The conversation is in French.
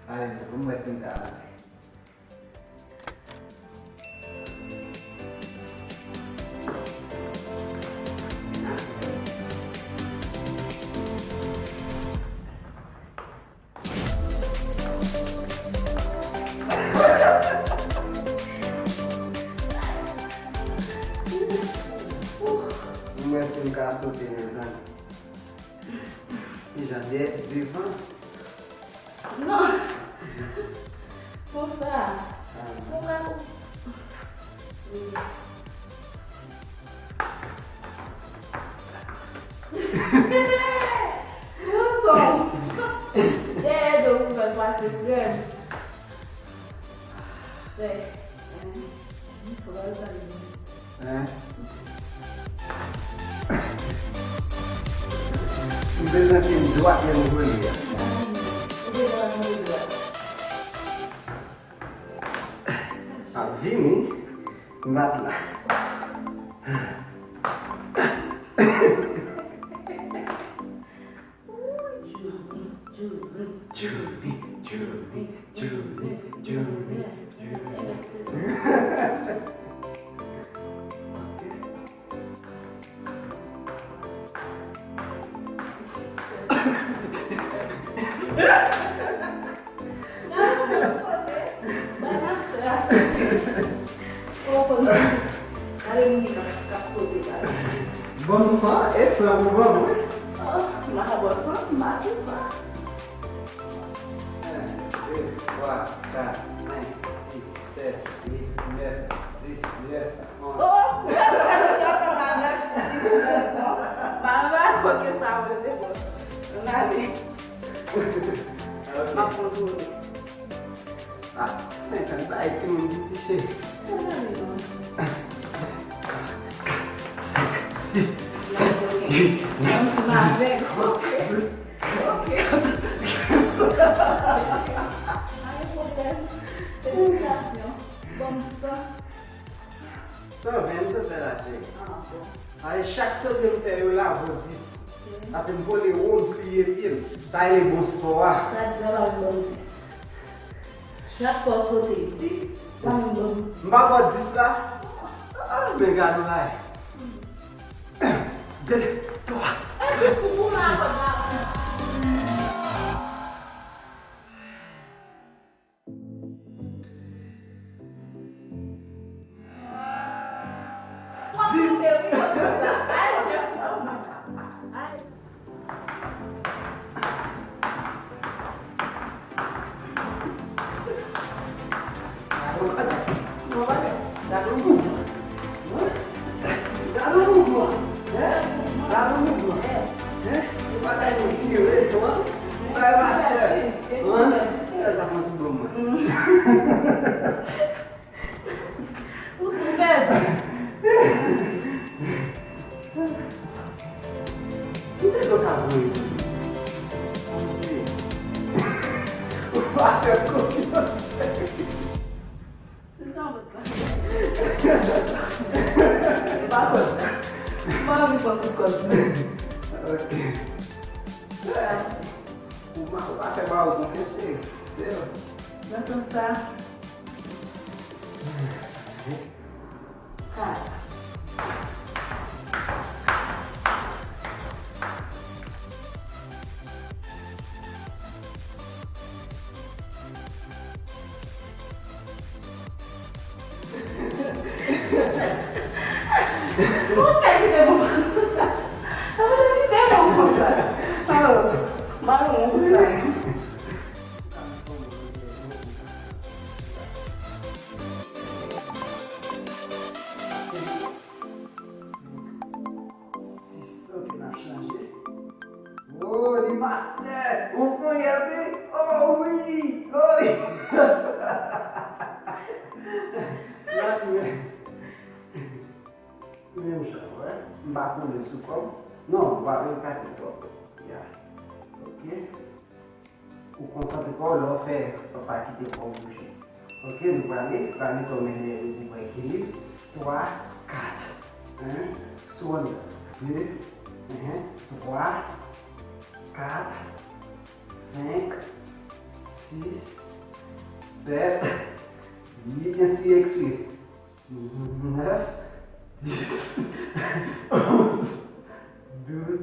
Allez, vamos ver sentar. Vamos ver sentar a sote, Mezanmi. E já devant. Non. Pour ça. Pour ça. Nossa. Dedo, vai bater grande. É. Mezanmi dua yang Wouyyy. A Vinn bat lá. Bon sang, esse é o bom. Mas a boa só mata só. 1, 2, 3, 4, 5, 6, 7, 8, 9, 10, 11. Oh, mas vai começar a depois. Mas por Ah, senta, vai, tem um de cheio. 5, 6, 7, 8, 9, 10. Só vendo opération. Aí chaque sote eu tenho lá, vou dizer. Assim, vou ler 11 bliye, tá ele bom sport. Chaque fois sauter 10, pas un bon. Mas vou dizer lá. Ah, obrigado lá. Dele, toa. master. On peut y aller? Oh oui! Oh oui! Même chose, hein? On va prendre le sous-comme. Non, on va regarder toi. Yeah. Ok? Ou concentre pas, là, faire papa quitter pour bouger. Ok, nous allons mettre au niveau équilibre. 3, 4. 1, seconde. 2, 1, 3, 4, 5, 6, 7, 8, inspire, expire. 9, 10, 11, 12,